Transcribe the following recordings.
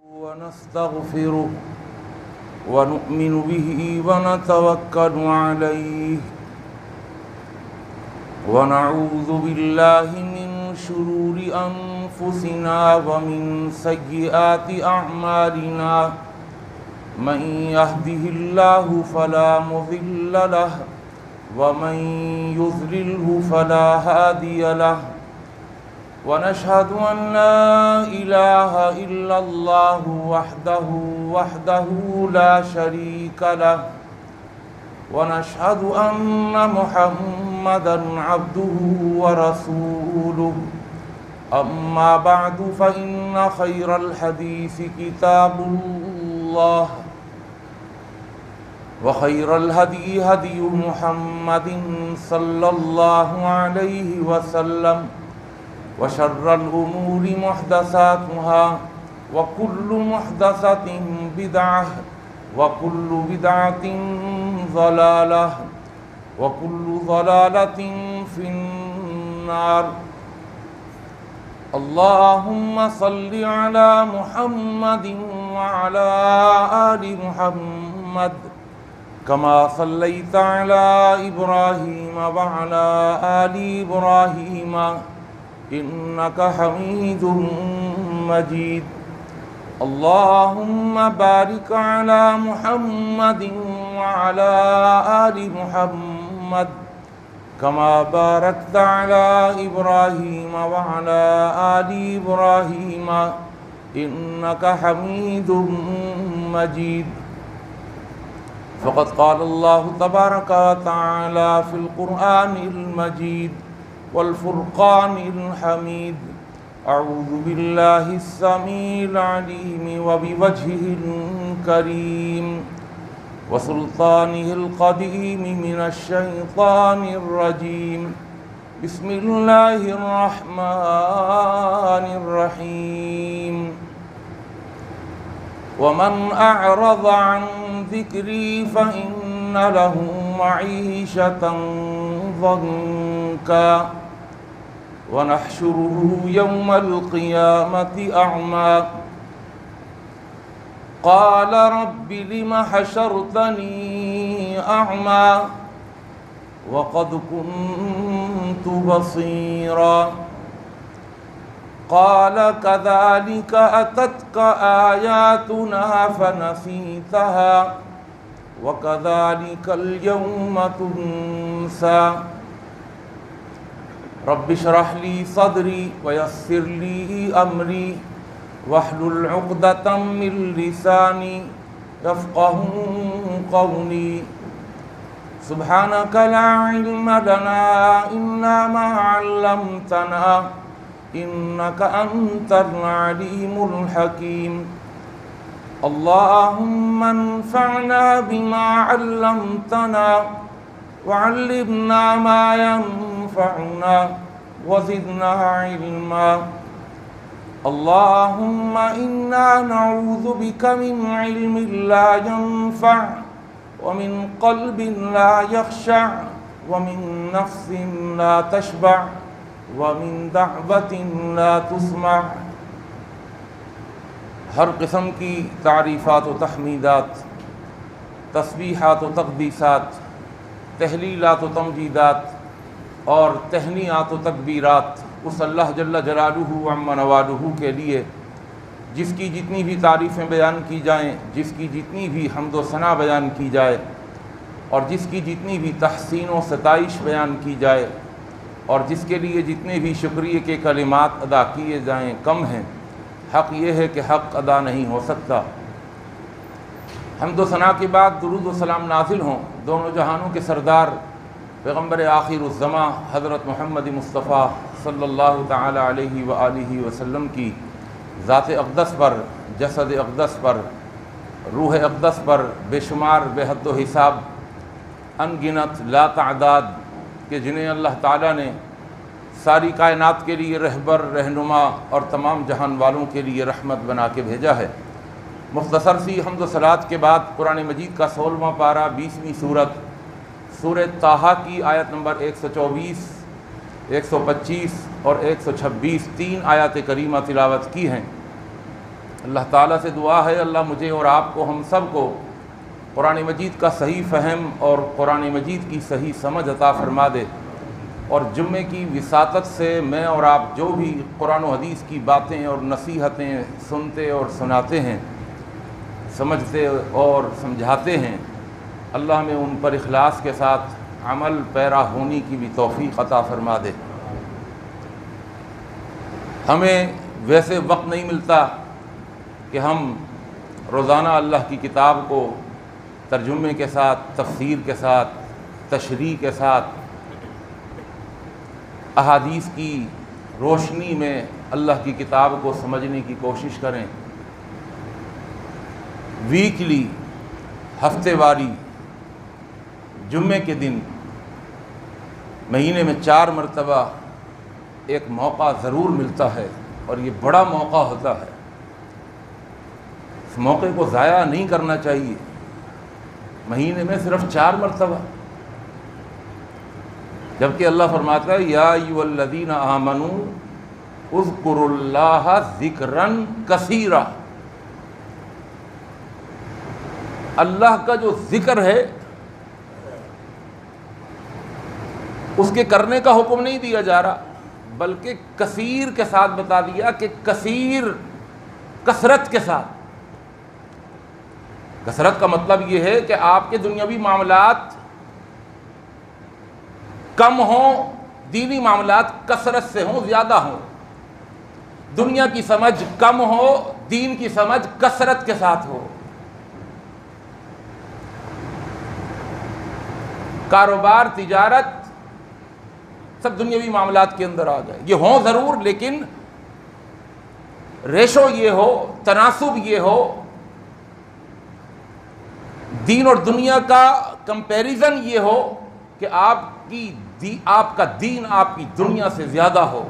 ونستغفره ونؤمن به ونتوكل عليه ونعوذ بالله من شرور أنفسنا ومن سيئات أعمالنا من يهده الله فلا مضل له ومن يضلله فلا هادي له ونشهد أن لا إله إلا الله وحده لا شريك له ونشهد أن محمدًا عبده ورسوله أما بعد فإن خير الحديث كتاب الله وخير الهدي هدي محمد صلى الله عليه وسلم وشر الأمور محدثاتها وكل محدثة بدعة وكل بدعة ضلالة وكل ضلالة في النار اللهم صل على محمد وعلى آل محمد كما صليت على إبراهيم وعلى آل إبراهيم إنك حميد مجيد اللهم بارك على محمد وعلى آل محمد كما باركت على إبراهيم وعلى آل إبراهيم إنك حميد مجيد فقد قال الله تبارك وتعالى في القرآن المجيد والفرقان الحميد أعوذ بالله السميع العليم وبوجهه الكريم وسلطانه القديم من الشيطان الرجيم بسم الله الرحمن الرحيم ومن أعرض عن ذكري فإن له معيشة ضنكا ونحشره يوم القيامة أعمى قال رب لم حشرتني أعمى وقد كنت بصيرا قال كذلك أتتك آياتنا فنسيتها وكذلك اليوم تنسى رب اشرح لي صدري ويسر لي أمري واحلل عقدة من لساني يفقهوا قولي سبحانك لا علم لنا إلا ما علمتنا إنك أنت العليم الحكيم اللهم انفعنا بما علمتنا وعلمنا ما ينفعنا وزدنا علما اللهم إنا نعوذ بك من علم لا ينفع ومن قلب لا يخشع ومن نفس لا تشبع ومن دعوة لا تسمع ہر قسم کی تعریفات و تحمیدات، تسبیحات و تقدیسات، تحلیلات و تمجیدات اور تہنیات و تکبیرات اس اللہ جل جلالہ عم نوالہ کے لیے جس کی جتنی بھی تعریفیں بیان کی جائیں، جس کی جتنی بھی حمد و ثنا بیان کی جائے اور جس کی جتنی بھی تحسین و ستائش بیان کی جائے اور جس کے لیے جتنے بھی شکریہ کے کلمات ادا کیے جائیں کم ہیں۔ حق یہ ہے کہ حق ادا نہیں ہو سکتا۔ حمد و ثنا کے بعد درود و سلام نازل ہوں دونوں جہانوں کے سردار پیغمبر آخر الزماں حضرت محمد مصطفیٰ صلی اللہ تعالی علیہ وآلہ وسلم کی ذات اقدس پر، جسد اقدس پر، روح اقدس پر بے شمار بے حد و حساب ان گنت لا تعداد کہ جنہیں اللہ تعالیٰ نے ساری کائنات کے لیے رہبر، رہنما اور تمام جہان والوں کے لیے رحمت بنا کے بھیجا ہے۔ مختصر سی حمد و صلات کے بعد قرآن مجید کا 16واں پارہ 20ویں سورت سورہ طٰہٰ کی آیت نمبر 124، 125 اور 126 تین آیات کریمہ تلاوت کی ہیں۔ اللہ تعالیٰ سے دعا ہے اللہ مجھے اور آپ کو، ہم سب کو قرآن مجید کا صحیح فہم اور قرآن مجید کی صحیح سمجھ عطا فرما دے، اور جمعے کی وساطت سے میں اور آپ جو بھی قرآن و حدیث کی باتیں اور نصیحتیں سنتے اور سناتے ہیں، سمجھتے اور سمجھاتے ہیں، اللہ ہمیں ان پر اخلاص کے ساتھ عمل پیرا ہونے کی بھی توفیق عطا فرما دے۔ ہمیں ویسے وقت نہیں ملتا کہ ہم روزانہ اللہ کی کتاب کو ترجمے کے ساتھ، تفسیر کے ساتھ، تشریح کے ساتھ، احادیث کی روشنی میں اللہ کی کتاب کو سمجھنے کی کوشش کریں۔ ویکلی، ہفتے واری، جمعے کے دن، مہینے میں 4 مرتبہ ایک موقع ضرور ملتا ہے، اور یہ بڑا موقع ہوتا ہے۔ اس موقع کو ضائع نہیں کرنا چاہیے۔ مہینے میں صرف 4 مرتبہ، جبکہ اللہ فرماتا ہے یا ایھا الذین آمنوا اذکروا اللہ ذکرا کثیرا۔ اللہ کا جو ذکر ہے اس کے کرنے کا حکم نہیں دیا جا رہا، بلکہ کثیر کے ساتھ بتا دیا کہ کثیر، کثرت کے ساتھ۔ کثرت کا مطلب یہ ہے کہ آپ کے دنیاوی معاملات کم ہوں، دینی معاملات کثرت سے ہوں، زیادہ ہوں۔ دنیا کی سمجھ کم ہو، دین کی سمجھ کثرت کے ساتھ ہو۔ کاروبار، تجارت، سب دنیاوی معاملات کے اندر آ جائے، یہ ہوں ضرور، لیکن ریشو یہ ہو، تناسب یہ ہو، دین اور دنیا کا کمپیریزن یہ ہو کہ آپ کا دین آپ کی دنیا سے زیادہ ہو،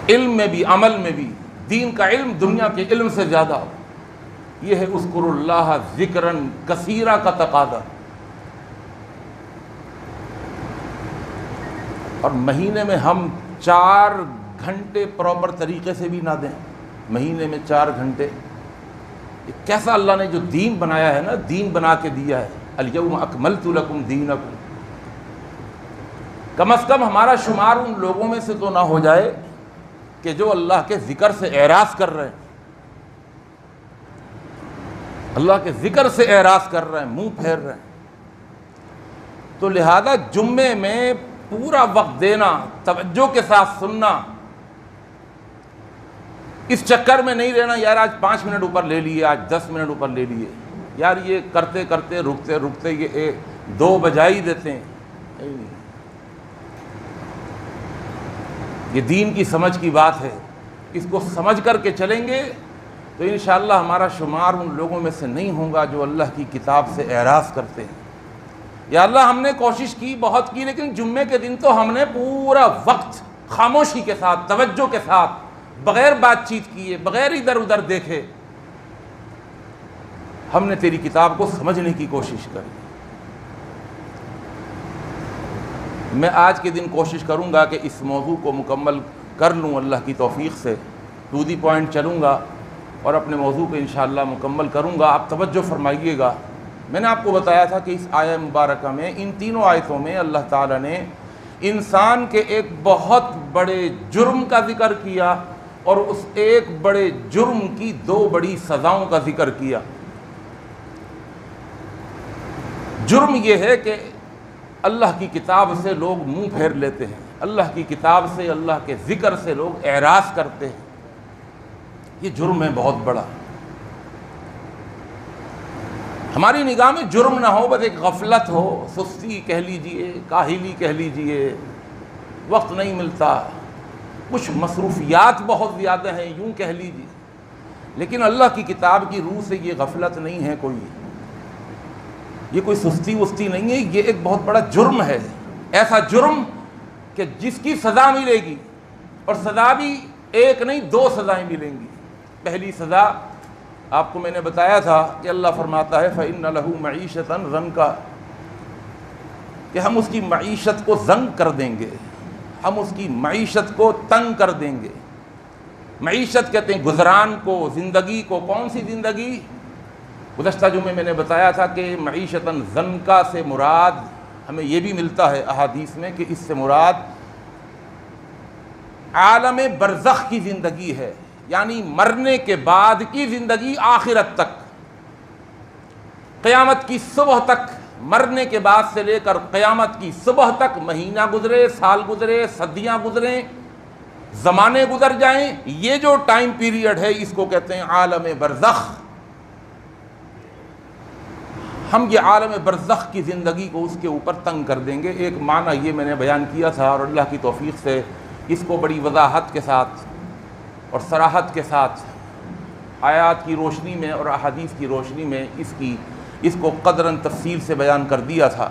علم میں بھی، عمل میں بھی۔ دین کا علم دنیا کے علم سے زیادہ ہو۔ یہ ہے اذکروا اللہ ذکرن کثیرا کا تقاضا۔ اور مہینے میں ہم 4 گھنٹے پراپر طریقے سے بھی نہ دیں، مہینے میں 4 گھنٹے، یہ کیسا اللہ نے جو دین بنایا ہے نا، دین بنا کے دیا ہے، الیوم اکملت لکم دینکم۔ کم از کم ہمارا شمار ان لوگوں میں سے تو نہ ہو جائے کہ جو اللہ کے ذکر سے اعراض کر رہے ہیں، اللہ کے ذکر سے اعراض کر رہے ہیں، منہ پھیر رہے ہیں۔ تو لہذا جمعے میں پورا وقت دینا، توجہ کے ساتھ سننا، اس چکر میں نہیں رہنا یار آج 5 منٹ اوپر لے لیے، آج 10 منٹ اوپر لے لیے، یار یہ کرتے کرتے رکتے رکتے یہ 2 بجا ہی دیتے ہیں۔ نہیں، یہ دین کی سمجھ کی بات ہے، اس کو سمجھ کر کے چلیں گے تو انشاءاللہ ہمارا شمار ان لوگوں میں سے نہیں ہوگا جو اللہ کی کتاب سے اعراض کرتے ہیں۔ یا اللہ ہم نے کوشش کی، بہت کی، لیکن جمعے کے دن تو ہم نے پورا وقت خاموشی کے ساتھ، توجہ کے ساتھ، بغیر بات چیت کیے، بغیر ادھر ادھر دیکھے ہم نے تیری کتاب کو سمجھنے کی کوشش کری۔ میں آج کے دن کوشش کروں گا کہ اس موضوع کو مکمل کر لوں اللہ کی توفیق سے، ٹو دی پوائنٹ چلوں گا اور اپنے موضوع کو انشاءاللہ مکمل کروں گا۔ آپ توجہ فرمائیے گا۔ میں نے آپ کو بتایا تھا کہ اس آیہ مبارکہ میں، ان تینوں آیتوں میں اللہ تعالیٰ نے انسان کے ایک بہت بڑے جرم کا ذکر کیا، اور اس ایک بڑے جرم کی 2 بڑی سزاؤں کا ذکر کیا۔ جرم یہ ہے کہ اللہ کی کتاب سے لوگ منہ پھیر لیتے ہیں، اللہ کی کتاب سے، اللہ کے ذکر سے لوگ اعراض کرتے ہیں، یہ جرم ہے بہت بڑا۔ ہماری نگاہ میں جرم نہ ہو، بس ایک غفلت ہو، سستی کہہ لیجئے، کاہلی کہہ لیجئے، وقت نہیں ملتا، کچھ مصروفیات بہت زیادہ ہیں، یوں کہہ لیجئے، لیکن اللہ کی کتاب کی روح سے یہ غفلت نہیں ہے، یہ کوئی سستی وستی نہیں ہے، یہ ایک بہت بڑا جرم ہے۔ ایسا جرم کہ جس کی سزا ملے گی، اور سزا بھی ایک نہیں 2 سزائیں ملیں گی۔ پہلی سزا آپ کو میں نے بتایا تھا کہ اللہ فرماتا ہے فَإِنَّ لَهُ مَعِيشَةً ضَنْكَ، کہ ہم اس کی معیشت کو زنگ کر دیں گے، ہم اس کی معیشت کو تنگ کر دیں گے۔ معیشت کہتے ہیں گزران کو، زندگی کو۔ کون سی زندگی؟ گزشتہ جمعے میں نے بتایا تھا کہ معیشتاً ضنکا سے مراد ہمیں یہ بھی ملتا ہے احادیث میں کہ اس سے مراد عالم برزخ کی زندگی ہے، یعنی مرنے کے بعد کی زندگی، آخرت تک، قیامت کی صبح تک۔ مرنے کے بعد سے لے کر قیامت کی صبح تک مہینہ گزرے، سال گزرے، صدیاں گزریں، زمانے گزر جائیں، یہ جو ٹائم پیریڈ ہے اس کو کہتے ہیں عالم برزخ۔ ہم یہ عالم برزخ کی زندگی کو اس کے اوپر تنگ کر دیں گے۔ ایک معنی یہ میں نے بیان کیا تھا، اور اللہ کی توفیق سے اس کو بڑی وضاحت کے ساتھ اور صراحت کے ساتھ آیات کی روشنی میں اور احادیث کی روشنی میں اس کو قدراً تفصیل سے بیان کر دیا تھا۔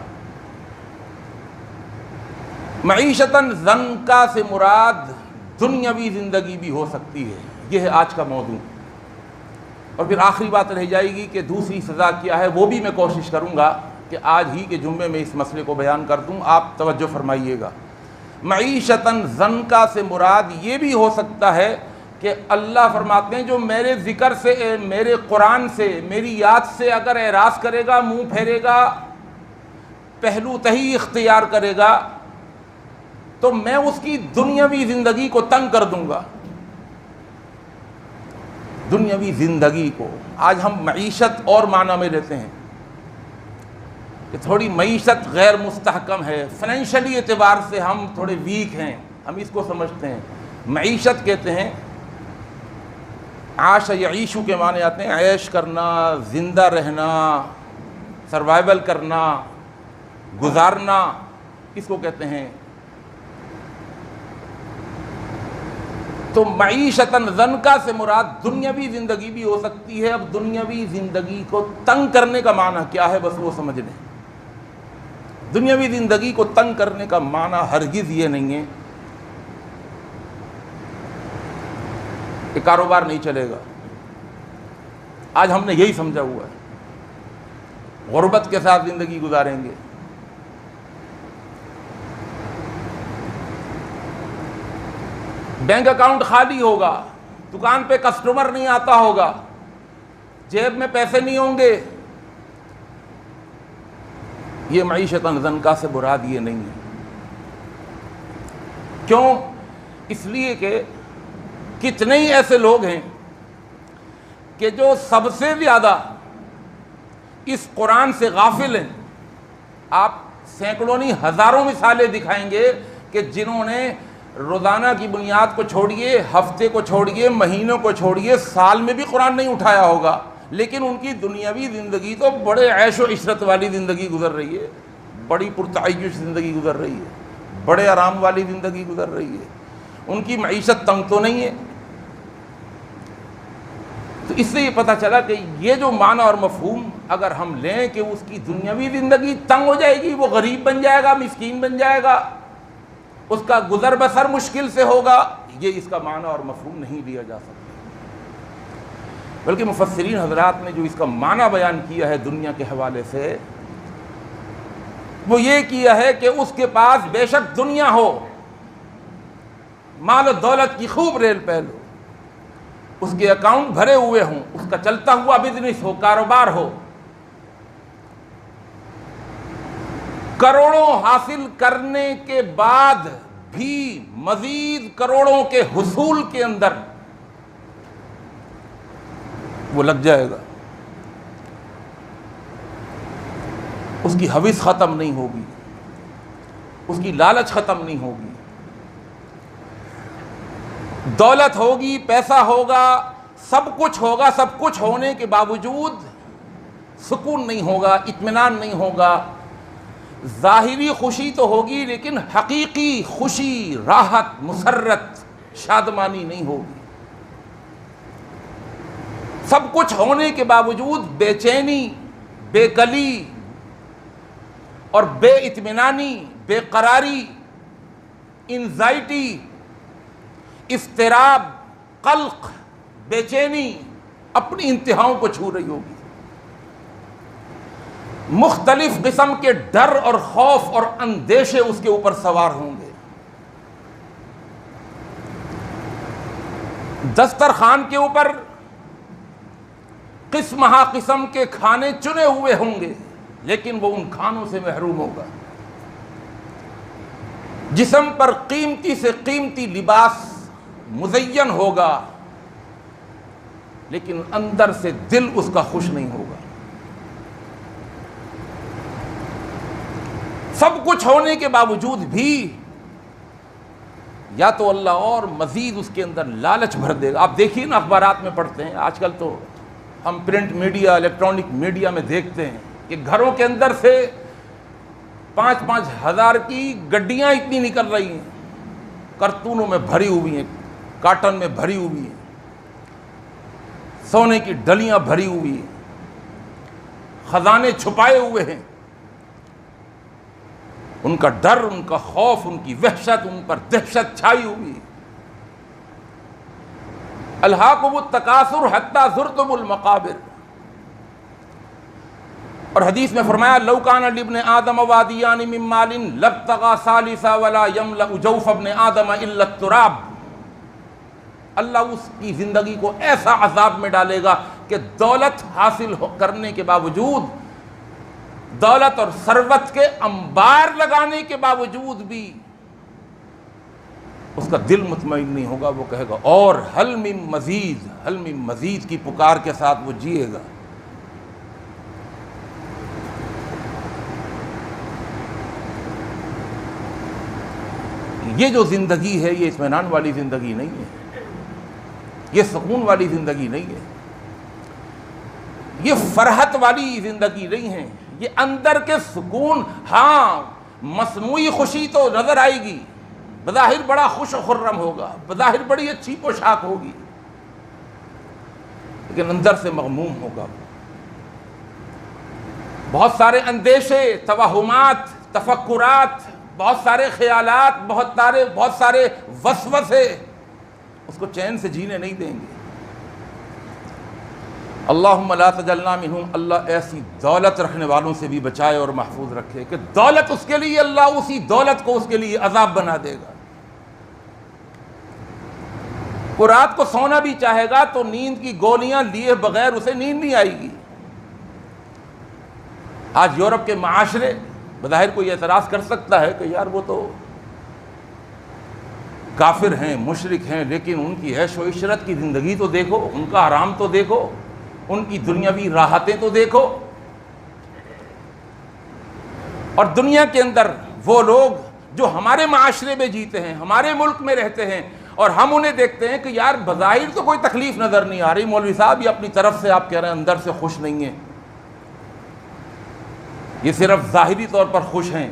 معیشتاً ضنکا سے مراد دنیاوی زندگی بھی ہو سکتی ہے، یہ ہے آج کا موضوع۔ اور پھر آخری بات رہ جائے گی کہ دوسری سزا کیا ہے، وہ بھی میں کوشش کروں گا کہ آج ہی کے جمعے میں اس مسئلے کو بیان کر دوں، آپ توجہ فرمائیے گا۔ معیشتاً ضنکا سے مراد یہ بھی ہو سکتا ہے کہ اللہ فرماتے ہیں جو میرے ذکر سے، میرے قرآن سے، میری یاد سے اگر اعراض کرے گا، منہ پھیرے گا، پہلو تہی اختیار کرے گا، تو میں اس کی دنیاوی زندگی کو تنگ کر دوں گا۔ دنیاوی زندگی کو آج ہم معیشت اور معنی میں لیتے ہیں کہ تھوڑی معیشت غیر مستحکم ہے، فائنینشلی اعتبار سے ہم تھوڑے ویک ہیں، ہم اس کو سمجھتے ہیں۔ معیشت کہتے ہیں، عاش یعیشو کے معنی آتے ہیں عیش کرنا، زندہ رہنا، سروائیول کرنا، گزارنا، اس کو کہتے ہیں۔ تو معیشتاً ضنکا سے مراد دنیاوی زندگی بھی ہو سکتی ہے۔ اب دنیاوی زندگی کو تنگ کرنے کا معنی کیا ہے، بس وہ سمجھ لیں۔ دنیاوی زندگی کو تنگ کرنے کا معنی ہرگز یہ نہیں ہے کہ کاروبار نہیں چلے گا۔ آج ہم نے یہی سمجھا ہوا ہے، غربت کے ساتھ زندگی گزاریں گے۔ بینک اکاؤنٹ خالی ہوگا، دکان پہ کسٹمر نہیں آتا ہوگا، جیب میں پیسے نہیں ہوں گے۔ یہ معیشتاً ضنکا سے مراد یہ نہیں ہے۔ کیوں؟ اس لیے کہ کتنے ہی ایسے لوگ ہیں کہ جو سب سے زیادہ اس قرآن سے غافل ہیں۔ آپ سینکڑوں نہیں ہزاروں مثالیں دکھائیں گے کہ جنہوں نے روزانہ کی بنیاد کو چھوڑیے، ہفتے کو چھوڑیے، مہینوں کو چھوڑیے، سال میں بھی قرآن نہیں اٹھایا ہوگا، لیکن ان کی دنیاوی زندگی تو بڑے عیش و عشرت والی زندگی گزر رہی ہے، بڑی پرتعیش زندگی گزر رہی ہے، بڑے آرام والی زندگی گزر رہی ہے۔ ان کی معیشت تنگ تو نہیں ہے۔ تو اس سے یہ پتہ چلا کہ یہ جو معنی اور مفہوم اگر ہم لیں کہ اس کی دنیاوی زندگی تنگ ہو جائے گی، وہ غریب بن جائے گا، مسکین بن جائے گا، اس کا گزر بسر مشکل سے ہوگا، یہ اس کا معنی اور مفہوم نہیں لیا جا سکتا۔ بلکہ مفسرین حضرات نے جو اس کا معنی بیان کیا ہے دنیا کے حوالے سے، وہ یہ کیا ہے کہ اس کے پاس بے شک دنیا ہو، مال و دولت کی خوب ریل پہل ہو، اس کے اکاؤنٹ بھرے ہوئے ہوں، اس کا چلتا ہوا بزنس ہو، کاروبار ہو، کروڑوں حاصل کرنے کے بعد بھی مزید کروڑوں کے حصول کے اندر وہ لگ جائے گا، اس کی ہوس ختم نہیں ہوگی، اس کی لالچ ختم نہیں ہوگی، دولت ہوگی، پیسہ ہوگا، سب کچھ ہوگا، سب کچھ ہونے کے باوجود سکون نہیں ہوگا، اطمینان نہیں ہوگا۔ ظاہری خوشی تو ہوگی لیکن حقیقی خوشی، راحت، مسرت، شادمانی نہیں ہوگی۔ سب کچھ ہونے کے باوجود بے چینی، بے کلی اور بے اطمینانی، بے قراری، انزائٹی، اضطراب، قلق، بے چینی اپنی انتہاؤں کو چھو رہی ہوگی۔ مختلف قسم کے ڈر اور خوف اور اندیشے اس کے اوپر سوار ہوں گے۔ دسترخوان کے اوپر قسم ہا قسم کے کھانے چنے ہوئے ہوں گے، لیکن وہ ان کھانوں سے محروم ہوگا۔ جسم پر قیمتی سے قیمتی لباس مزین ہوگا، لیکن اندر سے دل اس کا خوش نہیں ہوگا۔ سب کچھ ہونے کے باوجود بھی یا تو اللہ اور مزید اس کے اندر لالچ بھر دے گا۔ آپ دیکھیے نا، اخبارات میں پڑھتے ہیں، آج کل تو ہم پرنٹ میڈیا، الیکٹرانک میڈیا میں دیکھتے ہیں کہ گھروں کے اندر سے 5-5 ہزار کی گڈیاں اتنی نکل رہی ہیں، کرتونوں میں بھری ہوئی ہیں، کارٹن میں بھری ہوئی ہیں، سونے کی ڈلیاں بھری ہوئی ہیں، خزانے چھپائے ہوئے ہیں۔ ان کا ڈر، ان کا خوف، ان کی وحشت، ان پر دہشت چھائی ہوئی ہے۔ الہاکم التکاثر حتی زرتم المقابر، اور حدیث میں فرمایا لو کان لابن آدم وادیان من مال لابتغى ثالثا ولا يملأ جوف ابن آدم الا التراب۔ اللہ اس کی زندگی کو ایسا عذاب میں ڈالے گا کہ دولت حاصل کرنے کے باوجود، دولت اور ثروت کے انبار لگانے کے باوجود بھی اس کا دل مطمئن نہیں ہوگا۔ وہ کہے گا اور حل من مزید، حل من مزید کی پکار کے ساتھ وہ جیے گا۔ یہ جو زندگی ہے، یہ اطمینان والی زندگی نہیں ہے، یہ سکون والی زندگی نہیں ہے، یہ فرحت والی زندگی نہیں ہے۔ یہ اندر کے سکون، ہاں مصنوعی خوشی تو نظر آئے گی، بظاہر بڑا خوش و خرم ہوگا، بظاہر بڑی اچھی پوشاک ہوگی، لیکن اندر سے مغموم ہوگا۔ بہت سارے اندیشے، توہمات، تفکرات، بہت سارے خیالات، بہت سارے وسوسے اس کو چین سے جینے نہیں دیں گے۔ اللہم لا تجعلنا منہم، اللہ ایسی دولت رکھنے والوں سے بھی بچائے اور محفوظ رکھے کہ دولت اس کے لیے، اللہ اسی دولت کو اس کے لیے عذاب بنا دے گا۔ وہ رات کو سونا بھی چاہے گا تو نیند کی گولیاں لیے بغیر اسے نیند نہیں آئے گی۔ آج یورپ کے معاشرے، بظاہر کوئی اعتراض کر سکتا ہے کہ یار وہ تو کافر ہیں، مشرک ہیں، لیکن ان کی عیش و عشرت کی زندگی تو دیکھو، ان کا آرام تو دیکھو، ان کی دنیاوی راحتیں تو دیکھو۔ اور دنیا کے اندر وہ لوگ جو ہمارے معاشرے میں جیتے ہیں، ہمارے ملک میں رہتے ہیں، اور ہم انہیں دیکھتے ہیں کہ یار بظاہر تو کوئی تکلیف نظر نہیں آ رہی، مولوی صاحب یہ اپنی طرف سے آپ کہہ رہے ہیں اندر سے خوش نہیں ہیں، یہ صرف ظاہری طور پر خوش ہیں،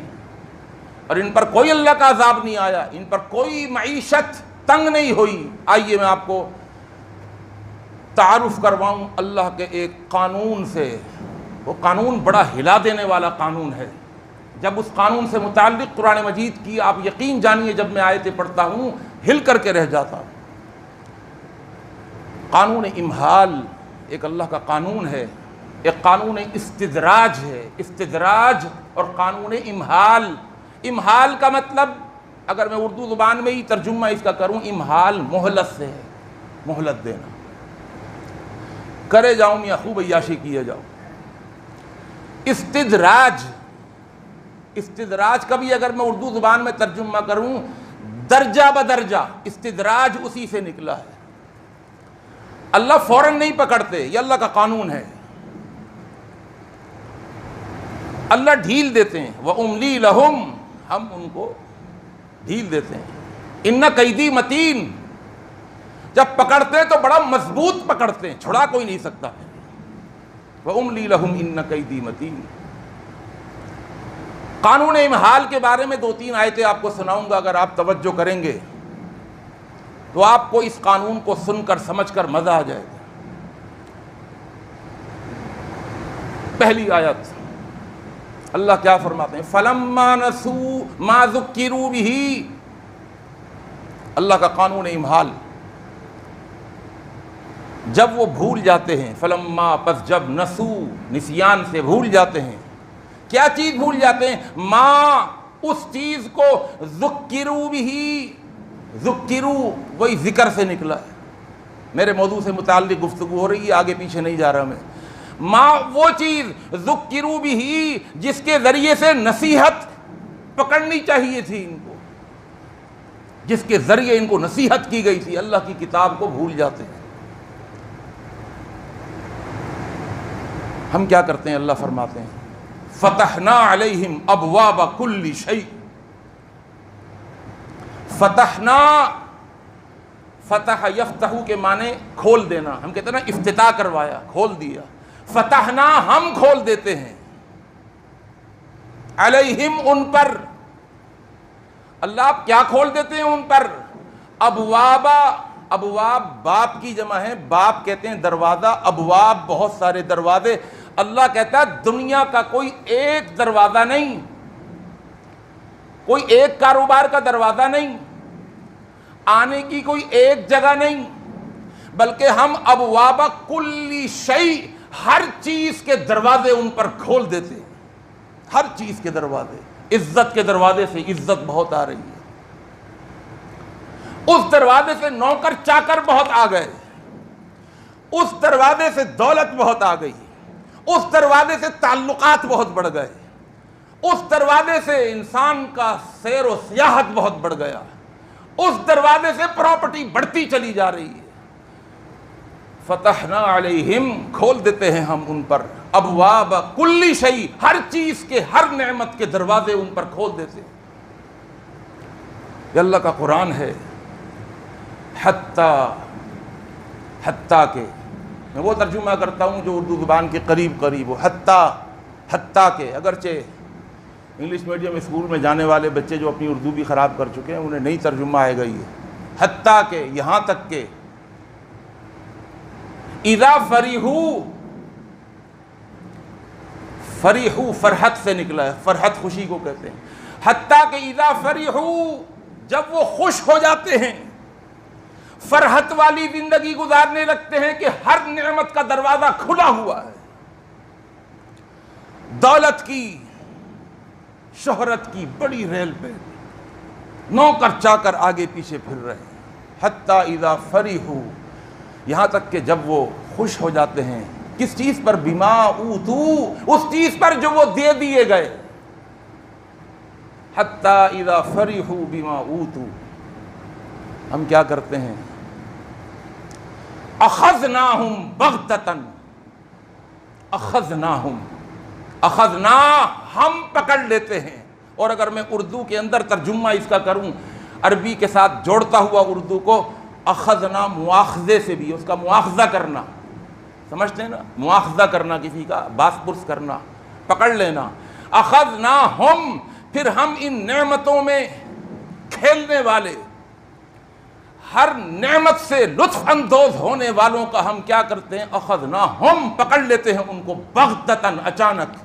اور ان پر کوئی اللہ کا عذاب نہیں آیا، ان پر کوئی معیشت تنگ نہیں ہوئی۔ آئیے میں آپ کو تعارف کرواؤں اللہ کے ایک قانون سے۔ وہ قانون بڑا ہلا دینے والا قانون ہے۔ جب اس قانون سے متعلق قرآن مجید کی آپ یقین جانیے، جب میں آیتیں پڑھتا ہوں ہل کر کے رہ جاتا ہوں۔ قانون امہال ایک اللہ کا قانون ہے، ایک قانون استدراج ہے، استدراج اور قانون امہال۔ امہال کا مطلب اگر میں اردو زبان میں ہی ترجمہ اس کا کروں، امہال مہلت سے ہے، مہلت دینا، کرے جاؤں میاں خوب عیاشی کیے جاؤ۔ استدراج، استدراج کا بھی اگر میں اردو زبان میں ترجمہ کروں، درجہ بدرجہ استدراج اسی سے نکلا ہے۔ اللہ فوراً نہیں پکڑتے، یہ اللہ کا قانون ہے۔ اللہ ڈھیل دیتے ہیں، وَأُمْلِي لَهُمْ، ہم ان کو ڈھیل دیتے ہیں۔ إِنَّ كَيْدِي مَتِينٌ، جب پکڑتے ہیں تو بڑا مضبوط پکڑتے ہیں، چھڑا کوئی نہیں سکتا۔ وَأُمْلِي لَهُمْ إِنَّ كَيْدِي مَتِينٌ۔ قانون امہال کے بارے میں 2-3 آیتیں آپ کو سناؤں گا، اگر آپ توجہ کریں گے تو آپ کو اس قانون کو سن کر سمجھ کر مزہ آ جائے گا۔ پہلی آیت اللہ کیا فرماتے ہیں؟ فَلَمَّا نَسُوا مَا ذُكِّرُوا بِهِ، اللہ کا قانون امہال۔ جب وہ بھول جاتے ہیں، فلما، پس جب، نسو، نسیان سے بھول جاتے ہیں، کیا چیز بھول جاتے ہیں؟ ما، اس چیز کو، ذکروا بھی، ذکروا وہی ذکر سے نکلا ہے، میرے موضوع سے متعلق گفتگو ہو رہی ہے، آگے پیچھے نہیں جا رہا میں. وہ چیز ذکروا بھی جس کے ذریعے سے نصیحت پکڑنی چاہیے تھی ان کو، جس کے ذریعے ان کو نصیحت کی گئی تھی، اللہ کی کتاب کو بھول جاتے ہیں. ہم کیا کرتے ہیں؟ اللہ فرماتے ہیں فتحنا علیہم ابواب کل شیء. فتحنا، فتح یفتح کے معنی کھول دینا، ہم کہتے ہیں نا افتتاح کروایا، کھول دیا. فتحنا ہم کھول دیتے ہیں، علیہم ان پر. اللہ آپ کیا کھول دیتے ہیں ان پر؟ ابواب، ابواب باب کی جمع ہے، باب کہتے ہیں دروازہ، ابواب بہت سارے دروازے. اللہ کہتا ہے دنیا کا کوئی ایک دروازہ نہیں، کوئی ایک کاروبار کا دروازہ نہیں، آنے کی کوئی ایک جگہ نہیں، بلکہ ہم ابواب کل شیء، ہر چیز کے دروازے ان پر کھول دیتے ہیں، ہر چیز کے دروازے. عزت کے دروازے سے عزت بہت آ رہی ہے، اس دروازے سے نوکر چاکر بہت آ گئے، اس دروازے سے دولت بہت آ گئی، اس دروازے سے تعلقات بہت بڑھ گئے، اس دروازے سے انسان کا سیر و سیاحت بہت بڑھ گیا، اس دروازے سے پراپرٹی بڑھتی چلی جا رہی ہے. فتحنا علیہم، کھول دیتے ہیں ہم ان پر، ابواب کل شیء، ہر چیز کے، ہر نعمت کے دروازے ان پر کھول دیتے ہیں. یہ اللہ کا قرآن ہے. حتیٰ کہ میں وہ ترجمہ کرتا ہوں جو اردو زبان کے قریب قریب ہو. حتیٰ کہ، اگرچہ انگلش میڈیم اسکول میں جانے والے بچے جو اپنی اردو بھی خراب کر چکے ہیں انہیں نئی ترجمہ آئے گا یہ. حتیٰ کہ، یہاں تک کہ، اذا فریحو فرحت سے نکلا ہے، فرحت خوشی کو کہتے ہیں. حتیٰ کہ اذا فریحو، جب وہ خوش ہو جاتے ہیں، فرحت والی زندگی گزارنے لگتے ہیں کہ ہر نعمت کا دروازہ کھلا ہوا ہے، دولت کی، شہرت کی بڑی ریل پہ نوکر چاکر آگے پیچھے پھر رہے ہیں. حتیٰ اذا فریحو، یہاں تک کہ جب وہ خوش ہو جاتے ہیں کس چیز پر؟ بما اوتو، اس چیز پر جو وہ دے دیے گئے. حتیٰ اذا فریحوا بما اوتو، ہم کیا کرتے ہیں؟ اخذناہم بغتۃ، اخذناہم، اخذنا ہم پکڑ لیتے ہیں. اور اگر میں اردو کے اندر ترجمہ اس کا کروں، عربی کے ساتھ جوڑتا ہوا اردو کو، اخذنا مواخذے سے بھی، اس کا مواخذہ کرنا، سمجھتے ہیں نا، مواخذہ کرنا، کسی کا باس پرس کرنا، پکڑ لینا. اخذنا ہم، پھر ہم ان نعمتوں میں کھیلنے والے، ہر نعمت سے لطف اندوز ہونے والوں کا ہم کیا کرتے ہیں؟ اخذنا ہم، پکڑ لیتے ہیں ان کو، بغتتاً، اچانک.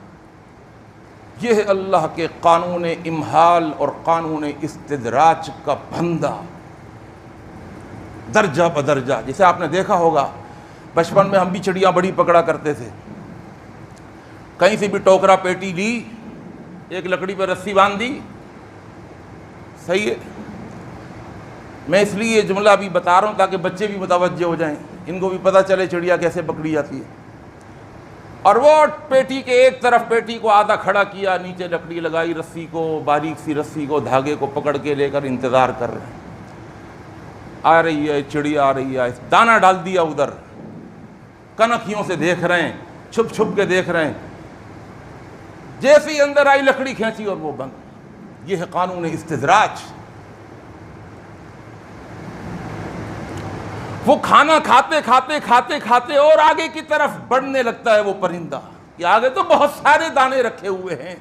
یہ ہے اللہ کے قانون امہال اور قانون استدراج کا بندہ، درجہ بدرجہ. جیسے آپ نے دیکھا ہوگا بچپن میں ہم بھی چڑیاں بڑی پکڑا کرتے تھے، کہیں سے بھی ٹوکرا پیٹی لی، ایک لکڑی پہ رسی باندھ دی، صحیح ہے. میں اس لیے یہ جملہ ابھی بتا رہا ہوں تاکہ بچے بھی متوجہ ہو جائیں، ان کو بھی پتہ چلے چڑیا کیسے پکڑی جاتی ہے. اور وہ پیٹی کے ایک طرف پیٹی کو آدھا کھڑا کیا، نیچے لکڑی لگائی، رسی کو، باریک سی رسی کو، دھاگے کو پکڑ کے لے کر انتظار کر رہے ہیں. آ رہی ہے چڑیا، آ رہی ہے، دانہ ڈال دیا ادھر، کنکھیوں سے دیکھ رہے ہیں، چھپ چھپ کے دیکھ رہے ہیں. جیسے ہی اندر آئی لکڑی کھینچی اور وہ بند. یہ ہے قانون استدراج. وہ کھانا کھاتے کھاتے کھاتے کھاتے اور آگے کی طرف بڑھنے لگتا ہے وہ پرندہ کہ آگے تو بہت سارے دانے رکھے ہوئے ہیں.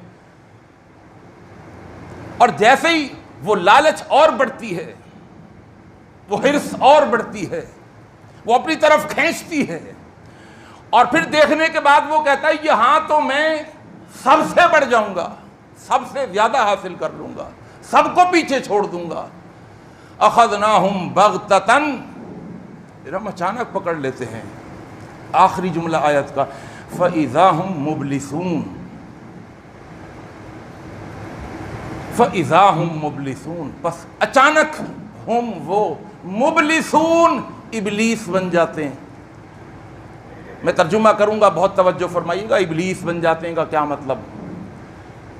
اور جیسے ہی وہ لالچ اور بڑھتی ہے، وہ حرص اور بڑھتی ہے، وہ اپنی طرف کھینچتی ہے، اور پھر دیکھنے کے بعد وہ کہتا ہے یہاں تو میں سب سے بڑھ جاؤں گا، سب سے زیادہ حاصل کر لوں گا، سب کو پیچھے چھوڑ دوں گا. اخذناہم بغتتاً، پھر ہم اچانک پکڑ لیتے ہیں. آخری جملہ آیت کا، فَإِذَا هُمْ مُبْلِسُونَ، فَإِذَا هُمْ مُبْلِسُونَ، بس اچانک ہم وہ مبلسون، ابلیس بن جاتے ہیں. میں ترجمہ کروں گا، بہت توجہ فرمائیے گا. ابلیس بن جاتے ہیں کا کیا مطلب؟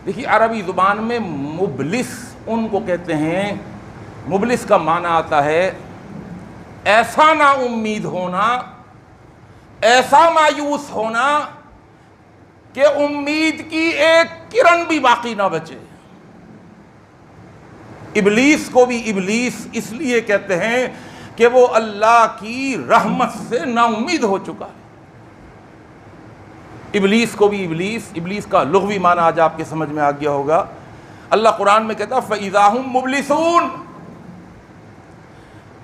دیکھیے عربی زبان میں مبلس ان کو کہتے ہیں. مبلس کا معنی آتا ہے ایسا نا امید ہونا، ایسا مایوس ہونا کہ امید کی ایک کرن بھی باقی نہ بچے. ابلیس کو بھی ابلیس اس لیے کہتے ہیں کہ وہ اللہ کی رحمت سے نا امید ہو چکا ہے. ابلیس کو بھی ابلیس. ابلیس کا لغوی معنی آج آپ کے سمجھ میں آ گیا ہوگا. اللہ قرآن میں کہتا ہے فَإِذَا هُمْ مُبْلِسُونَ،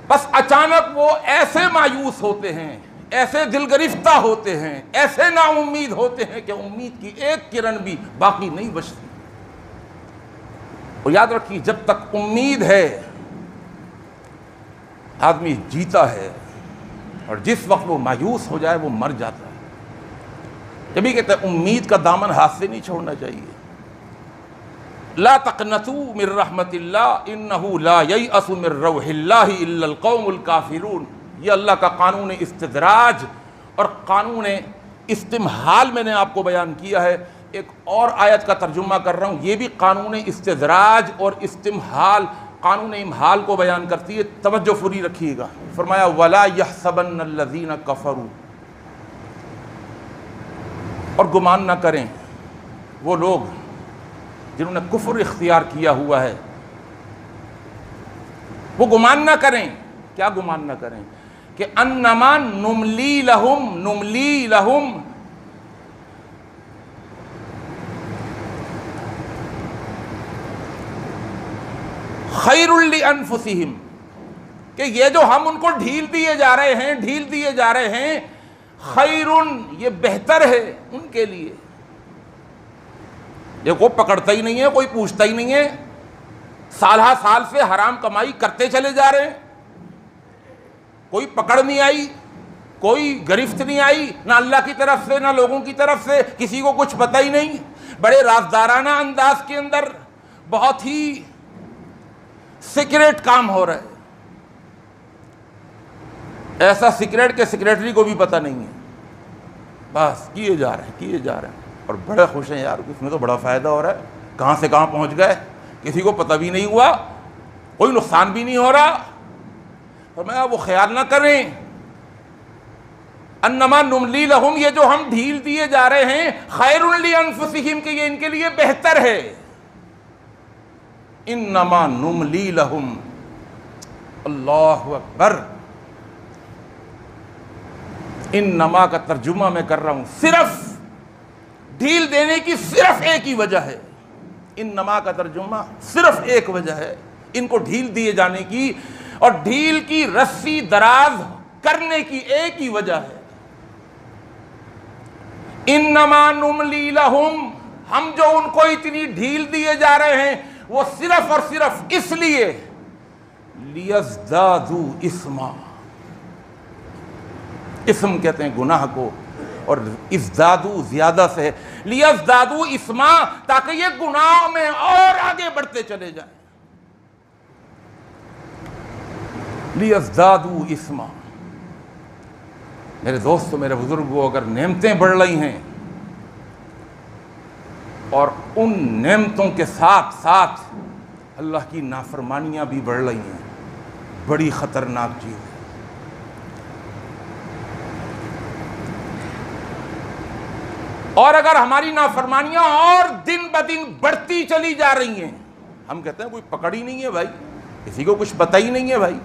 بس اچانک وہ ایسے مایوس ہوتے ہیں، ایسے دل گرفتہ ہوتے ہیں، ایسے نا امید ہوتے ہیں کہ امید کی ایک کرن بھی باقی نہیں بچتی. اور یاد رکھیے جب تک امید ہے آدمی جیتا ہے، اور جس وقت وہ مایوس ہو جائے وہ مر جاتا ہے. جبھی کہتے ہیں امید کا دامن ہاتھ سے نہیں چھوڑنا چاہیے. لا تقنطوا من رحمت اللہ انہ لا ییأس من روح اللہ الا القوم الکافرون. یہ اللہ کا قانون استدراج اور قانون استمہال میں نے آپ کو بیان کیا ہے. ایک اور آیت کا ترجمہ کر رہا ہوں، یہ بھی قانون استدراج اور استمہال، قانون امہال کو بیان کرتی ہے. توجہ پوری رکھیے گا. فرمایا وَلَا يَحْسَبَنَّ الَّذِينَ كَفَرُوا، اور گمان نہ کریں وہ لوگ جنہوں نے کفر اختیار کیا ہوا ہے، وہ گمان نہ کریں. کیا گمان نہ کریں؟ کہ انما نملی لہم خیر لانفسہم، کہ یہ جو ہم ان کو ڈھیل دیے جا رہے ہیں خیرن، یہ بہتر ہے ان کے لیے. یہ کوئی پکڑتا ہی نہیں ہے، کوئی پوچھتا ہی نہیں ہے، سال ہا سال سے حرام کمائی کرتے چلے جا رہے ہیں، کوئی پکڑ نہیں آئی، کوئی گرفت نہیں آئی، نہ اللہ کی طرف سے نہ لوگوں کی طرف سے، کسی کو کچھ پتہ ہی نہیں. بڑے رازدارانہ انداز کے اندر بہت ہی سیکریٹ کام ہو رہا ہے. ایسا سیکریٹ کہ سیکریٹری کو بھی پتہ نہیں ہے، بس کیے جا رہے ہیں اور بڑے خوش ہیں. یار اس میں تو بڑا فائدہ ہو رہا ہے، کہاں سے کہاں پہنچ گئے، کسی کو پتہ بھی نہیں ہوا، کوئی نقصان بھی نہیں ہو رہا. فرمایا وہ خیال نہ کریں انما نملی لہم، یہ جو ہم ڈھیل دیے جا رہے ہیں خیر لانفسہم، کہ یہ ان کے لیے بہتر ہے. انما نملی لہم، اللہ اکبر. انما کا ترجمہ میں کر رہا ہوں، صرف ڈھیل دینے کی صرف ایک ہی وجہ ہے. انما کا ترجمہ صرف ایک وجہ ہے ان کو ڈھیل دیے جانے کی، اور ڈھیل کی رسی دراز کرنے کی ایک ہی وجہ ہے. انما نملی لہم، ہم جو ان کو اتنی ڈھیل دیے جا رہے ہیں وہ صرف اور صرف اس لیے لیزدادوا اثما، اسم کہتے ہیں گناہ کو، اور ازدادو زیادہ سے ہے، لیزدادوا اثما، تاکہ یہ گناہ میں اور آگے بڑھتے چلے جائیں. لیزدادوا اثما. میرے دوستو، میرے بزرگوں، اگر نعمتیں بڑھ رہی ہیں اور ان نعمتوں کے ساتھ ساتھ اللہ کی نافرمانیاں بھی بڑھ رہی ہیں، بڑی خطرناک چیز ہے. اور اگر ہماری نافرمانیاں اور دن بدن بڑھتی چلی جا رہی ہیں، ہم کہتے ہیں کوئی پکڑ ہی نہیں ہے بھائی، کسی کو کچھ پتہ ہی نہیں ہے بھائی،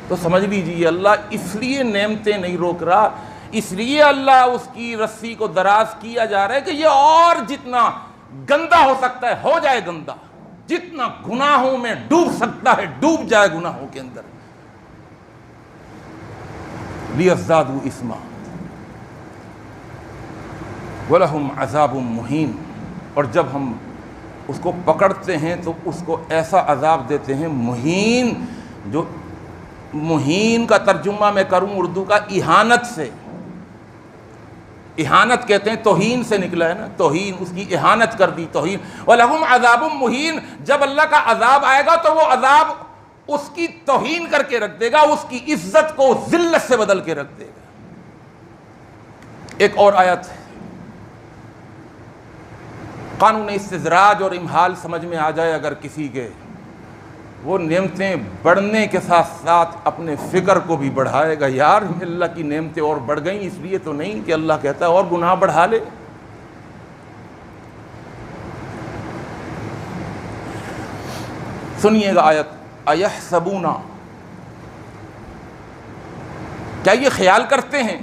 تو سمجھ لیجیے اللہ اس لیے نعمتیں نہیں روک رہا، اس لیے اللہ اس کی رسی کو دراز کیا جا رہا ہے کہ یہ اور جتنا گندا ہو سکتا ہے ہو جائے گندا، جتنا گناہوں میں ڈوب سکتا ہے ڈوب جائے گناہوں کے اندر. لیزدادوا اثما وَلَهُمْ عَذَابٌ مُّهِینٌ. اور جب ہم اس کو پکڑتے ہیں تو اس کو ایسا عذاب دیتے ہیں مہین. جو مہین کا ترجمہ میں کروں اردو کا اہانت سے، اہانت کہتے ہیں، توہین سے نکلا ہے نا، توہین، اس کی اہانت کر دی، توہین. وَلَهُمْ عَذَابٌ مُّهِینٌ. جب اللہ کا عذاب آئے گا تو وہ عذاب اس کی توہین کر کے رکھ دے گا، اس کی عزت کو ذلت سے بدل کے رکھ دے گا۔ ایک اور آیت ہے، قانون استدراج اور امہال سمجھ میں آ جائے اگر کسی کے، وہ نعمتیں بڑھنے کے ساتھ ساتھ اپنے فکر کو بھی بڑھائے گا، یار اللہ کی نعمتیں اور بڑھ گئیں، اس لیے تو نہیں کہ اللہ کہتا ہے اور گناہ بڑھا لے۔ سنیے گا آیت، اَيَحْسَبُونَ، کیا یہ خیال کرتے ہیں،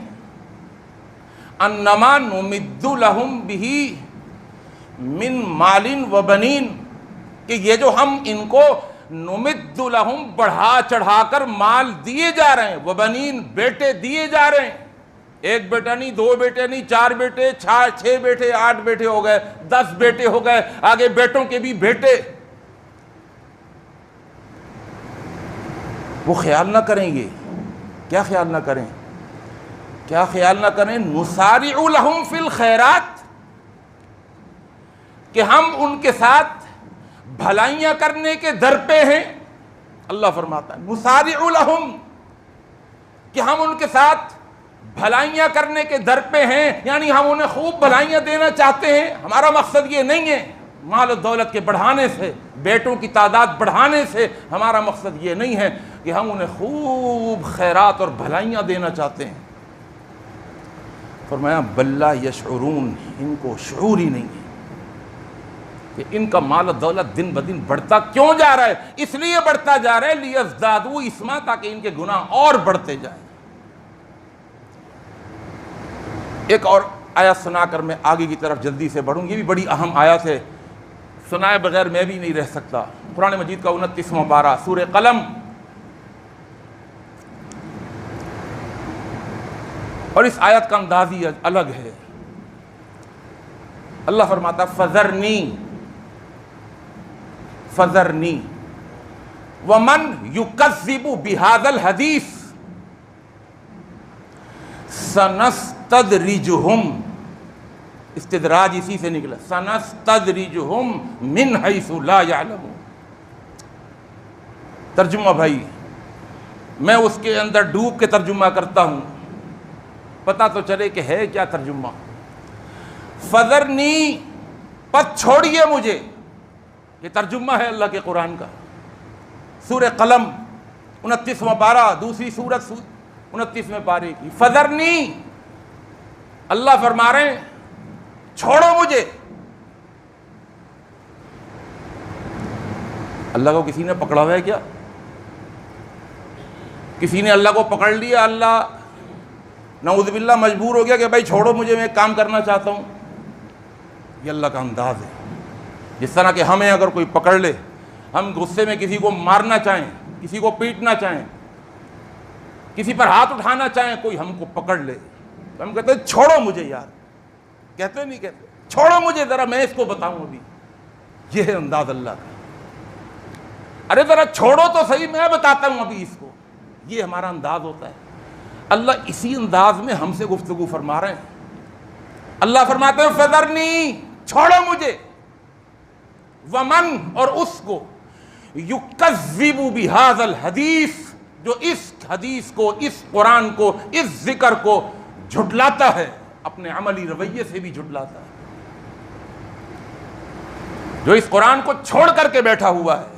اَنَّمَا نُمِدُّ لَهُم بِهِ مِن مَالٍ وَبَنِينَ، کہ یہ جو ہم ان کو نُمِدُّ لَهُم بڑھا چڑھا کر مال دیے جا رہے ہیں، وَبَنِينَ بیٹے دیے جا رہے ہیں، ایک بیٹا نہیں، دو بیٹے نہیں، چار بیٹے، چھ بیٹے، 8 بیٹے ہو گئے، 10 بیٹے ہو گئے، آگے بیٹوں کے بھی بیٹے، وہ خیال نہ کریں گے، کیا خیال نہ کریں، کیا خیال نہ کریں، نُسَارِعُ لَهُمْ فِي الْخَيْرَاتِ، کہ ہم ان کے ساتھ بھلائیاں کرنے کے در پہ ہیں۔ اللہ فرماتا ہے نُسَارِعُ لَهُمْ، کہ ہم ان کے ساتھ بھلائیاں کرنے کے در پہ ہیں، یعنی ہم انہیں خوب بھلائیاں دینا چاہتے ہیں۔ ہمارا مقصد یہ نہیں ہے مال و دولت کے بڑھانے سے، بیٹوں کی تعداد بڑھانے سے، ہمارا مقصد یہ نہیں ہے کہ ہم انہیں خوب خیرات اور بھلائیاں دینا چاہتے ہیں۔ فرمایا بل لا یشعرون، ان کو شعور ہی نہیں ہے کہ ان کا مال و دولت دن بدن بڑھتا کیوں جا رہا ہے، اس لیے بڑھتا جا رہا ہے لیزدادوا اثما، تاکہ ان کے گناہ اور بڑھتے جائیں۔ ایک اور آیت سنا کر میں آگے کی طرف جلدی سے بڑھوں، یہ بھی بڑی اہم آیت ہے، سنائے بغیر میں بھی نہیں رہ سکتا۔ قرآن مجید کا 29واں پارہ، سورہ قلم، اور اس آیت کا انداز ہی الگ ہے۔ اللہ فرماتا فذرنی ومن یکذب بہذا الحدیث سنستدرجہم، استدراج اسی سے نکلا، سنستدرجہم من حیث لا یعلمون۔ ترجمہ بھائی میں اس کے اندر ڈوب کے ترجمہ کرتا ہوں، پتہ تو چلے کہ ہے کیا ترجمہ۔ فذرنی، پس چھوڑیے مجھے، یہ ترجمہ ہے اللہ کے قرآن کا۔ سورہ قلم 29واں پارہ، دوسری سورت 29ویں پارے کی، فذرنی، اللہ فرما رہے ہیں چھوڑو مجھے۔ اللہ کو کسی نے پکڑا ہوا ہے کیا؟ کسی نے اللہ کو پکڑ لیا، اللہ نعوذ باللہ مجبور ہو گیا کہ بھائی چھوڑو مجھے، میں ایک کام کرنا چاہتا ہوں؟ یہ اللہ کا انداز ہے۔ جس طرح کہ ہمیں اگر کوئی پکڑ لے، ہم غصے میں کسی کو مارنا چاہیں، کسی کو پیٹنا چاہیں، کسی پر ہاتھ اٹھانا چاہیں، کوئی ہم کو پکڑ لے تو ہم کہتے ہیں چھوڑو مجھے یار، کہتے نہیں کہتے چھوڑو مجھے ذرا میں اس کو بتاؤں ابھی۔ یہ ہے انداز اللہ کا، ارے ذرا چھوڑو تو صحیح، میں بتاتا ہوں ابھی اس کو۔ یہ ہمارا انداز ہوتا ہے۔ اللہ اسی انداز میں ہم سے گفتگو فرما رہے ہیں۔ اللہ فرماتے ہیں فذرنی، چھوڑو مجھے، ومن، اور اس کو، یکذب بہذا الحدیث، جو اس حدیث کو، اس قرآن کو، اس ذکر کو جھٹلاتا ہے، اپنے عملی رویے سے بھی جھٹلاتا ہے، جو اس قرآن کو چھوڑ کر کے بیٹھا ہوا ہے،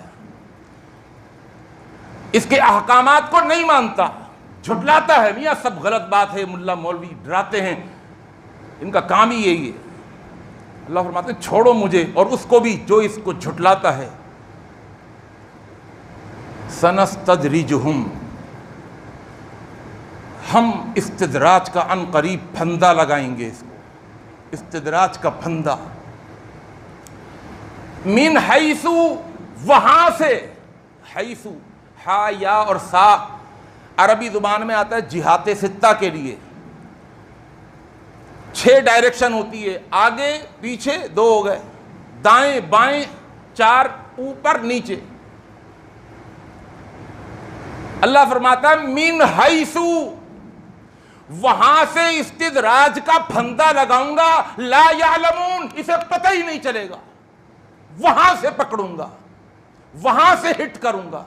اس کے احکامات کو نہیں مانتا، جھٹلاتا ہے۔ میاں سب غلط بات ہے، ملا مولوی ڈراتے ہیں، ان کا کام ہی یہی ہے۔ اللہ فرماتے ہیں چھوڑو مجھے اور اس کو بھی جو اس کو جھٹلاتا ہے۔ سنستدرجہم، ہم استدراج کا عن قریب پھندا لگائیں گے، اس کو استدراج کا پھندا۔ من حیث، وہاں سے، حیث، ہا یا اور سا عربی زبان میں آتا ہے جہات ستہ کے لیے، 6 ڈائریکشن ہوتی ہے، آگے پیچھے 2 ہو گئے، دائیں بائیں 4، اوپر نیچے۔ اللہ فرماتا ہے من حیث، وہاں سے استدراج کا پھندا لگاؤں گا، لا یعلمون، اسے پتہ ہی نہیں چلے گا، وہاں سے پکڑوں گا، وہاں سے ہٹ کروں گا۔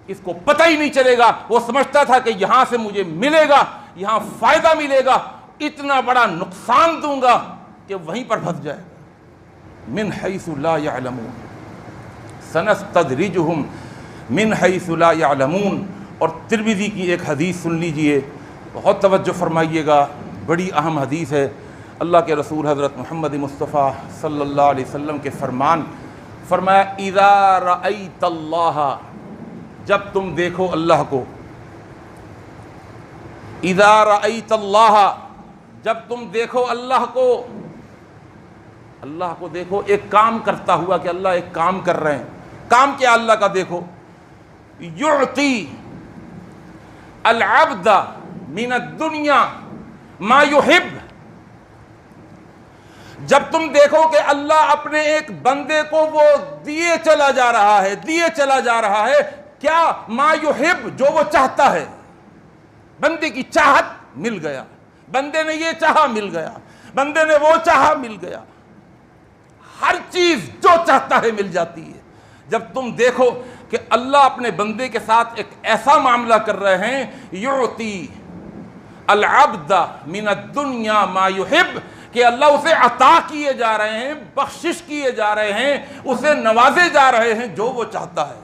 اس کو پتہ ہی نہیں چلے گا. وہ سمجھتا تھا کہ یہاں سے مجھے ملے گا, یہاں فائدہ ملے گا, اتنا بڑا نقصان دوں گا کہ وہیں پر پھنس جائے گا. من حیث لا یعلمون سنستدرجہم من حیث لا یعلمون. اور ترمذی کی ایک حدیث سن لیجئے, بہت توجہ فرمائیے گا, بڑی اہم حدیث ہے. اللہ کے رسول حضرت محمد مصطفیٰ صلی اللہ علیہ وسلم کے فرمان, فرمایا اذا رأیت اللہ, جب تم دیکھو اللہ کو, اذا رأیت اللہ, جب تم دیکھو اللہ کو, اللہ کو دیکھو ایک کام کرتا ہوا کہ اللہ ایک کام کر رہے ہیں. کام کیا اللہ کا دیکھو, یعطی العبد من الدنیا ما یحب. جب تم دیکھو کہ اللہ اپنے ایک بندے کو وہ دیے چلا جا رہا ہے, دیے چلا جا رہا ہے, کیا ما یحب, جو وہ چاہتا ہے. بندے کی چاہت مل گیا, بندے نے یہ چاہا مل گیا, بندے نے وہ چاہا مل گیا, ہر چیز جو چاہتا ہے مل جاتی ہے. جب تم دیکھو کہ اللہ اپنے بندے کے ساتھ ایک ایسا معاملہ کر رہے ہیں, یعطی العبد من الدنیا ما یحب, کہ اللہ اسے عطا کیے جا رہے ہیں, بخشش کیے جا رہے ہیں, اسے نوازے جا رہے ہیں جو وہ چاہتا ہے.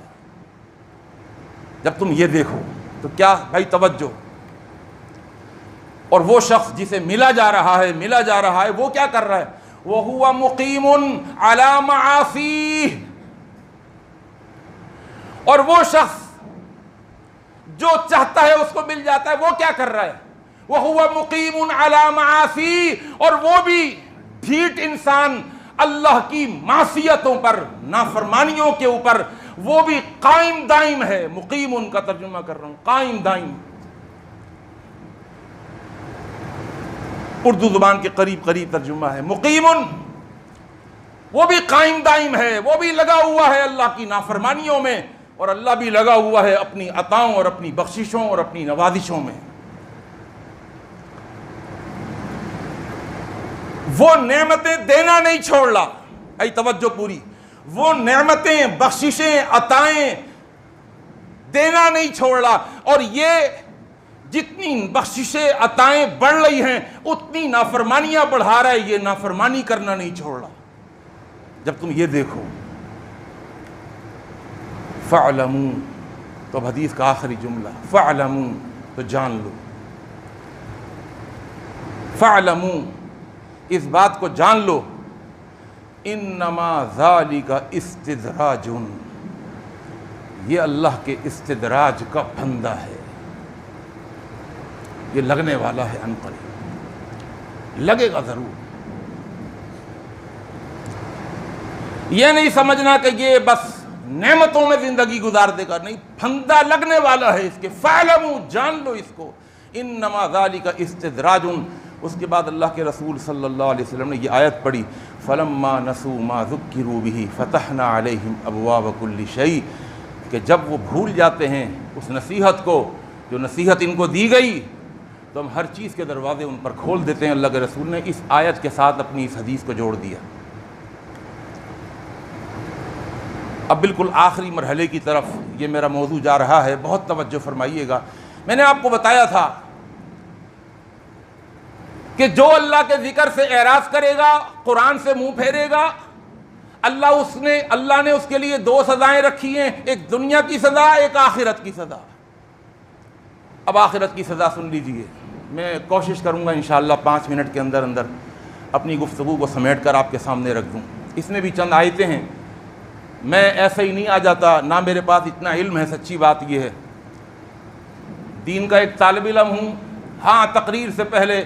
جب تم یہ دیکھو تو کیا بھائی توجہ. اور وہ شخص جسے ملا جا رہا ہے وہ کیا کر رہا ہے, وَهُوَ مُقِيمٌ عَلَى مَعَاصِيهِ. اور وہ شخص جو چاہتا ہے اس کو مل جاتا ہے, وہ کیا کر رہا ہے, وَهُوَ مُقِيمٌ عَلَى مَعَاصِيهِ. اور وہ بھی ڈھیٹ انسان اللہ کی معصیتوں پر, نافرمانیوں کے اوپر وہ بھی قائم دائم ہے. مقیم کا ترجمہ کر رہا ہوں, قائم دائم. اردو زبان کے قریب قریب ترجمہ ہے مقیم, وہ بھی قائم دائم ہے, وہ بھی لگا ہوا ہے اللہ کی نافرمانیوں میں, اور اللہ بھی لگا ہوا ہے اپنی عطاؤں اور اپنی بخششوں اور اپنی نوازشوں میں. وہ نعمتیں دینا نہیں چھوڑ رہا, اے توجہ پوری, وہ نعمتیں, بخششیں, عطائیں دینا نہیں چھوڑ رہا. اور یہ جتنی بخششیں عطائیں بڑھ رہی ہیں اتنی نافرمانیاں بڑھا رہا ہے, یہ نافرمانی کرنا نہیں چھوڑ رہا. جب تم یہ دیکھو, فَاعْلَمُوا, تو اب حدیث کا آخری جملہ, فَاعْلَمُوا, تو جان لو, فَاعْلَمُوا, اس بات کو جان لو, انما ذالک استدراج, یہ اللہ کے استدراج کا پھندہ ہے, یہ لگنے والا ہے, ان قریب لگے گا ضرور. یہ نہیں سمجھنا کہ یہ بس نعمتوں میں زندگی گزار دے گا, نہیں, پھندہ لگنے والا ہے اس کے. فَاعْلَمُوا, جان لو اس کو, انما ذالک استدراج. اس کے بعد اللہ کے رسول صلی اللہ علیہ وسلم نے یہ آیت پڑھی, فَلَمَّا نَسُوا مَا ذُكِّرُوا بِهِ فَتَحْنَا عَلَيْهِمْ أَبْوَابَ كُلِّ شَيْءٍ, کہ جب وہ بھول جاتے ہیں اس نصیحت کو, جو نصیحت ان کو دی گئی, تو ہم ہر چیز کے دروازے ان پر کھول دیتے ہیں. اللہ کے رسول نے اس آیت کے ساتھ اپنی اس حدیث کو جوڑ دیا. اب بالکل آخری مرحلے کی طرف یہ میرا موضوع جا رہا ہے, بہت توجہ فرمائیے گا. میں نے آپ کو بتایا تھا کہ جو اللہ کے ذکر سے اعراض کرے گا, قرآن سے منہ پھیرے گا, اللہ نے اس کے لیے دو سزائیں رکھی ہیں, ایک دنیا کی سزا, ایک آخرت کی سزا. اب آخرت کی سزا سن لیجئے. میں کوشش کروں گا انشاءاللہ 5 منٹ کے اندر اندر اپنی گفتگو کو سمیٹ کر آپ کے سامنے رکھ دوں. اس میں بھی چند آیتیں ہیں, میں ایسے ہی نہیں آ جاتا, نہ میرے پاس اتنا علم ہے. سچی بات یہ ہے, دین کا ایک طالب علم ہوں. ہاں, تقریر سے پہلے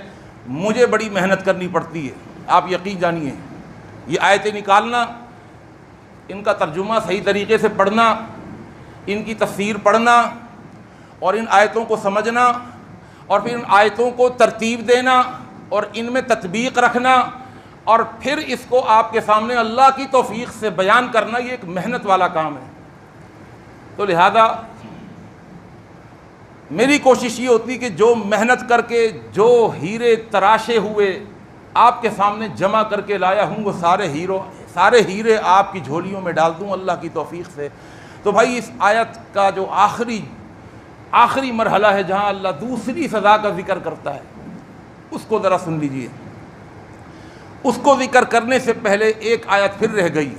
مجھے بڑی محنت کرنی پڑتی ہے, آپ یقین جانیے. یہ آیتیں نکالنا, ان کا ترجمہ صحیح طریقے سے پڑھنا, ان کی تفسیر پڑھنا, اور ان آیتوں کو سمجھنا, اور پھر ان آیتوں کو ترتیب دینا, اور ان میں تطبیق رکھنا, اور پھر اس کو آپ کے سامنے اللہ کی توفیق سے بیان کرنا, یہ ایک محنت والا کام ہے. تو لہذا میری کوشش یہ ہوتی کہ جو محنت کر کے جو ہیرے تراشے ہوئے آپ کے سامنے جمع کر کے لایا ہوں, وہ سارے ہیرے آپ کی جھولیوں میں ڈال دوں اللہ کی توفیق سے. تو بھائی اس آیت کا جو آخری مرحلہ ہے جہاں اللہ دوسری سزا کا ذکر کرتا ہے اس کو ذرا سن لیجئے۔ اس کو ذکر کرنے سے پہلے ایک آیت پھر رہ گئی،